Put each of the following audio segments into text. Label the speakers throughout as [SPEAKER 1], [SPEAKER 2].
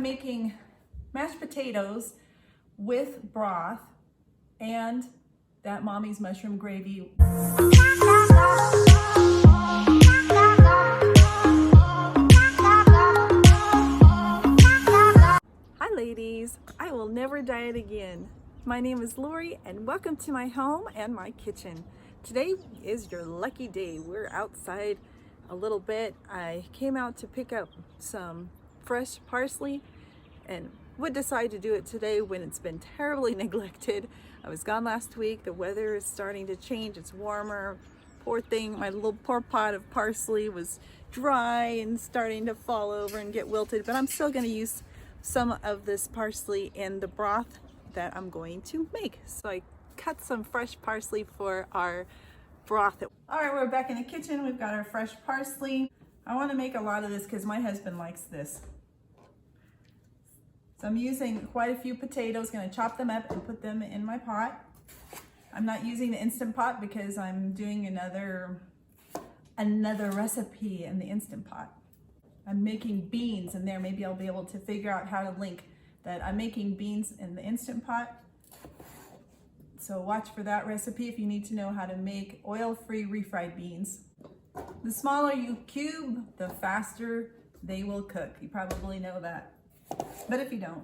[SPEAKER 1] making mashed potatoes with broth and that mommy's mushroom gravy. Hi ladies, I will never diet again. My name is Lori and welcome to my home and my kitchen. Today is your lucky day. We're outside a little bit. I came out to pick up some fresh parsley and would decide to do it today when it's been terribly neglected. I was gone last week. The weather is starting to change. It's warmer. Poor thing, my little poor pot of parsley was dry and starting to fall over and get wilted, but I'm still going to use some of this parsley in the broth that I'm going to make. So I cut some fresh parsley for our broth. All right, we're back in the kitchen. We've got our fresh parsley. I want to make a lot of this because my husband likes this. So I'm using quite a few potatoes, going to chop them up and put them in my pot. I'm not using the Instant Pot because I'm doing another recipe in the Instant Pot. I'm making beans in there. Maybe I'll be able to figure out how to link that I'm making beans in the Instant Pot. So watch for that recipe if you need to know how to make oil-free refried beans. The smaller you cube, the faster they will cook. You probably know that. But if you don't,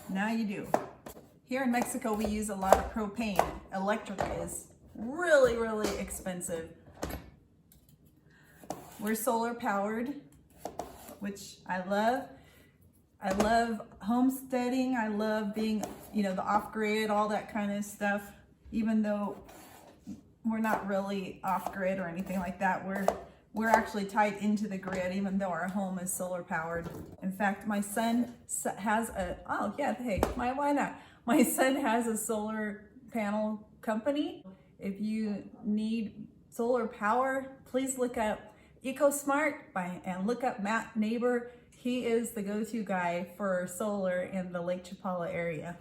[SPEAKER 1] now you do. Here in Mexico, we use a lot of propane. Electric is really, really expensive. We're solar powered, which I love. I love homesteading. I love being, the off-grid, all that kind of stuff. Even though we're not really off-grid or anything like that, we're actually tied into the grid, even though our home is solar powered. In fact, my son has why not? My son has a solar panel company. If you need solar power, please look up EcoSmart and look up Matt Neighbor. He is the go-to guy for solar in the Lake Chapala area.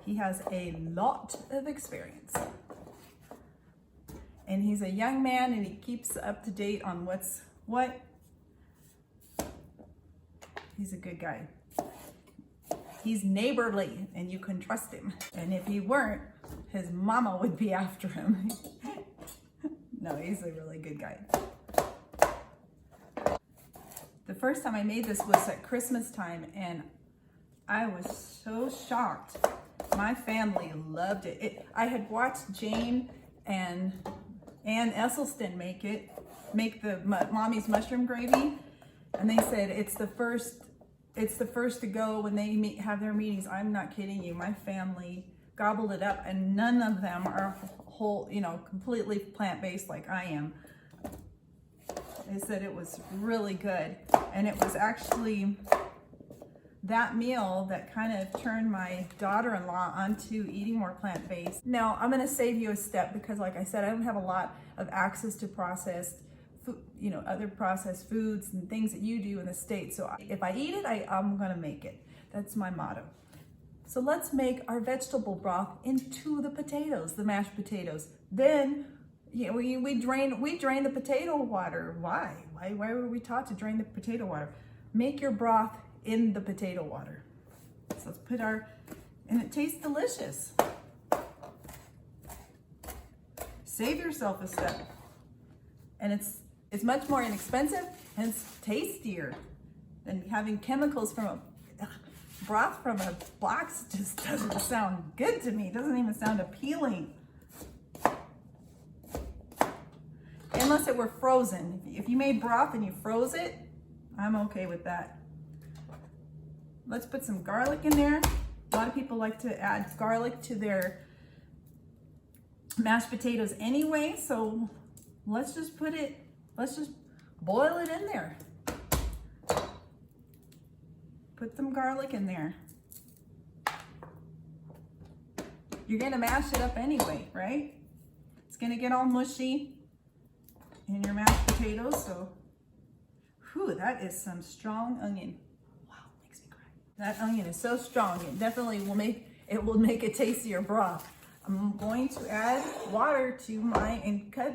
[SPEAKER 1] He has a lot of experience. And he's a young man and he keeps up to date on what's what. He's a good guy. He's neighborly and you can trust him. And if he weren't, his mama would be after him. No, he's a really good guy. The first time I made this was at Christmas time and I was so shocked. My family loved it. I had watched Jane and Esselstyn make the mommy's mushroom gravy, and they said it's the first to go when they have their meetings. I'm not kidding you. My family gobbled it up, and none of them are completely plant-based like I am. They said it was really good, and it was actually that meal that kind of turned my daughter-in-law onto eating more plant-based. Now, I'm gonna save you a step because like I said, I don't have a lot of access to processed food, other processed foods and things that you do in the States. So if I eat it, I'm gonna make it. That's my motto. So let's make our vegetable broth into the potatoes, the mashed potatoes. Then, we drain the potato water. Why were we taught to drain the potato water? Make your broth in the potato water. So let's put and it tastes delicious. Save yourself a step. And it's much more inexpensive and it's tastier than having chemicals from broth from a box. Just doesn't sound good to me. It doesn't even sound appealing. Unless it were frozen. If you made broth and you froze it, I'm okay with that. Let's put some garlic in there. A lot of people like to add garlic to their mashed potatoes anyway, so let's just boil it in there. Put some garlic in there. You're gonna mash it up anyway, right? It's gonna get all mushy in your mashed potatoes, so that is some strong onion. That onion is so strong, it definitely will make a tastier broth. I'm going to add water to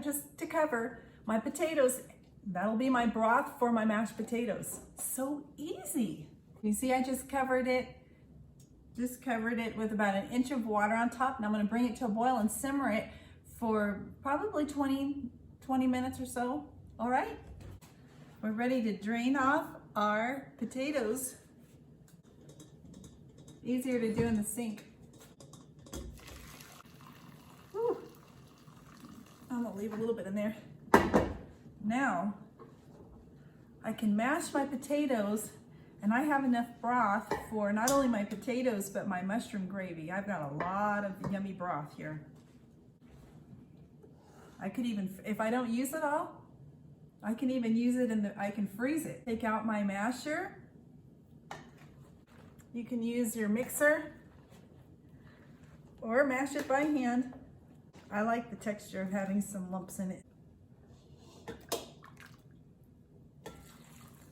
[SPEAKER 1] just to cover my potatoes That'll be my broth for my mashed potatoes. So easy. You see, I just covered it with about 1 inch of water on top. And I'm gonna bring it to a boil and simmer it for probably 20 minutes or so. All right, we're ready to drain off our potatoes. Easier to do in the sink. Whew. I'm gonna leave a little bit in there. Now, I can mash my potatoes, and I have enough broth for not only my potatoes, but my mushroom gravy. I've got a lot of yummy broth here. I could even, if I don't use it all, I can even use it I can freeze it. Take out my masher. You can use your mixer or mash it by hand. I like the texture of having some lumps in it.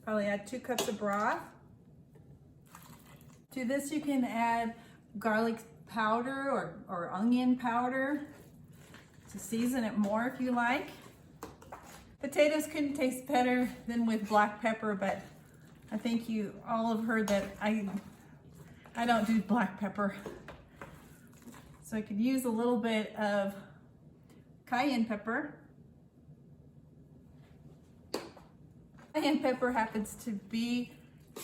[SPEAKER 1] Probably add 2 cups of broth. To this you can add garlic powder or onion powder to season it more if you like. Potatoes couldn't taste better than with black pepper, but I think you all have heard that I don't do black pepper. So I could use a little bit of cayenne pepper. Cayenne pepper happens to be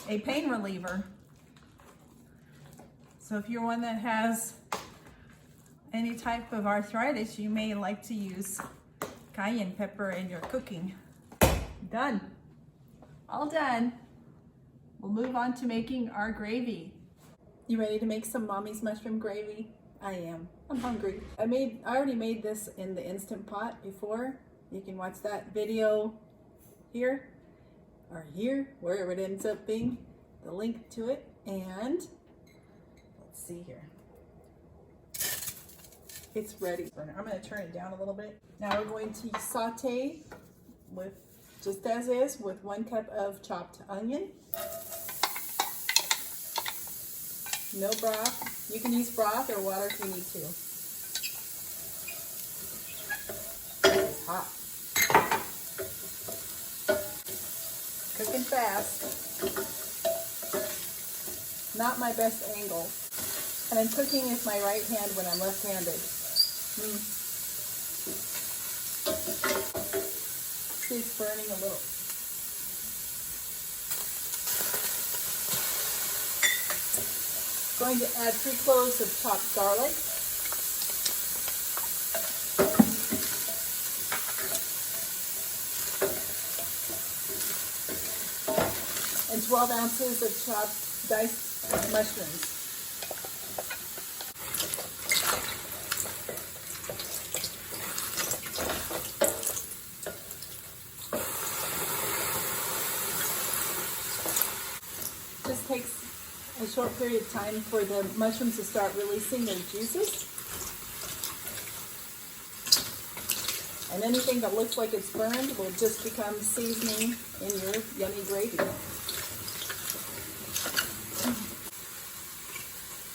[SPEAKER 1] a pain reliever. So if you're one that has any type of arthritis, you may like to use cayenne pepper in your cooking. Done. All done. We'll move on to making our gravy. You ready to make some mommy's mushroom gravy? I am. I'm hungry. I already made this in the Instant Pot before. You can watch that video here or here, wherever it ends up being, the link to it. And let's see here. It's ready. I'm going to turn it down a little bit. Now we're going to saute with, just as is, with 1 cup of chopped onion. No broth. You can use broth or water if you need to. It's hot. Cooking fast. Not my best angle. And I'm cooking with my right hand when I'm left-handed. See, it's burning a little. Going to add 3 cloves of chopped garlic. And 12 ounces of chopped diced mushrooms. This takes a short period of time for the mushrooms to start releasing their juices. And anything that looks like it's burned will just become seasoning in your yummy gravy.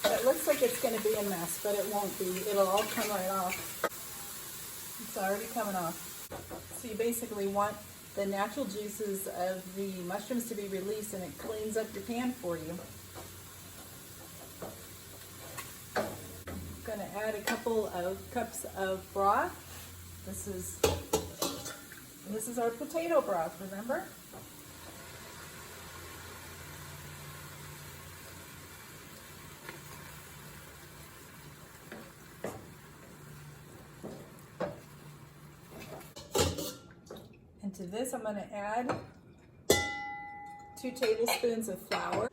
[SPEAKER 1] It looks like it's going to be a mess, but it won't be. It'll all come right off. It's already coming off. So you basically want the natural juices of the mushrooms to be released, and it cleans up your pan for you. I'm going to add a couple of cups of broth. This is our potato broth, remember? And to this, I'm going to add 2 tablespoons of flour.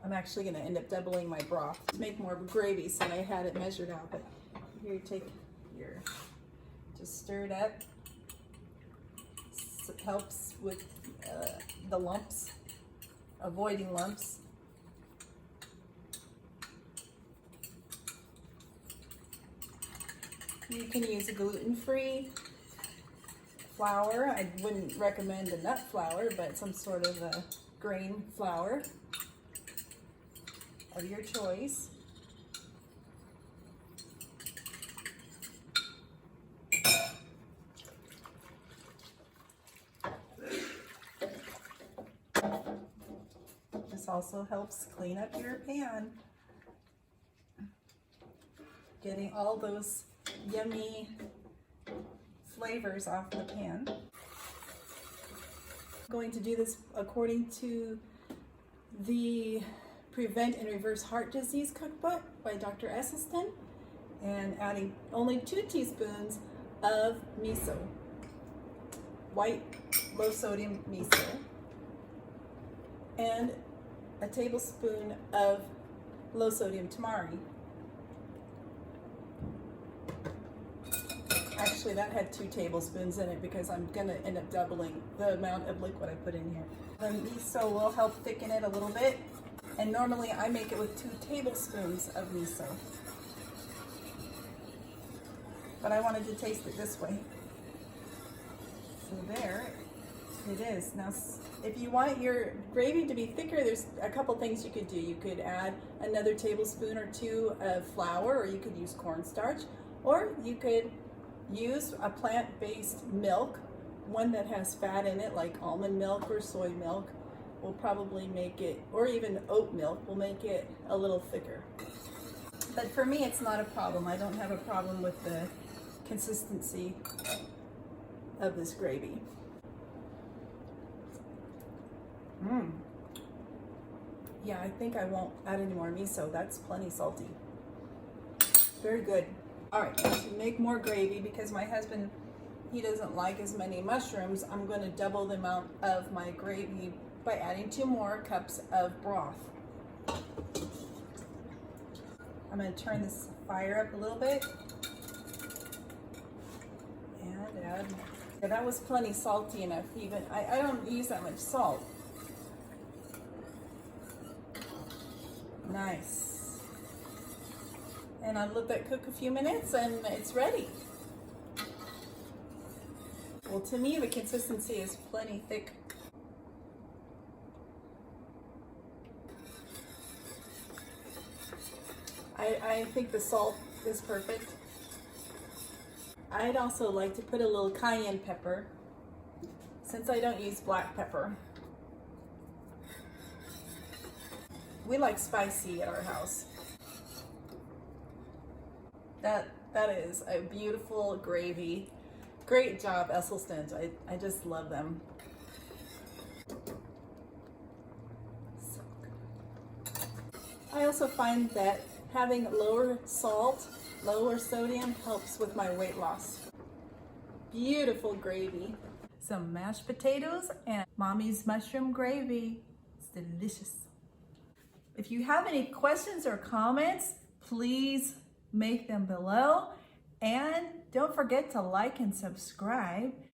[SPEAKER 1] I'm actually going to end up doubling my broth to make more gravy, so I had it measured out. But here, you take your, just stir it up. It helps with the lumps, avoiding lumps. You can use a gluten-free flour. I wouldn't recommend a nut flour, but some sort of a grain flour of your choice. This also helps clean up your pan. Getting all those yummy flavors off the pan. I'm going to do this according to the Prevent and Reverse Heart Disease Cookbook by Dr. Esselstyn, and adding only 2 teaspoons of miso, white low sodium miso, and a tablespoon of low sodium tamari. Actually, that had 2 tablespoons in it because I'm gonna end up doubling the amount of liquid I put in here. The miso will help thicken it a little bit, and normally I make it with 2 tablespoons of miso. But I wanted to taste it this way. So there it is. Now, if you want your gravy to be thicker, there's a couple things you could do. You could add another tablespoon or 2 of flour, or you could use cornstarch, or you could use a plant-based milk, one that has fat in it, like almond milk or soy milk. Will probably make it, or even oat milk will make it a little thicker. But for me, it's not a problem. I don't have a problem with the consistency of this gravy. Yeah, I think I won't add any more miso. That's plenty salty. Very good. All right, to make more gravy, because my husband, he doesn't like as many mushrooms, I'm going to double the amount of my gravy by adding 2 more cups of broth. I'm going to turn this fire up a little bit and add. Yeah, that was plenty salty enough. Even I don't use that much salt. Nice. And I let that cook a few minutes and it's ready. Well, to me, the consistency is plenty thick. I think the salt is perfect. I'd also like to put a little cayenne pepper, since I don't use black pepper. We like spicy at our house. That is a beautiful gravy. Great job, Esselstyn. I just love them. So good. I also find that having lower salt, lower sodium helps with my weight loss. Beautiful gravy. Some mashed potatoes and Mommy's mushroom gravy. It's delicious. If you have any questions or comments, please make them below. And don't forget to like and subscribe.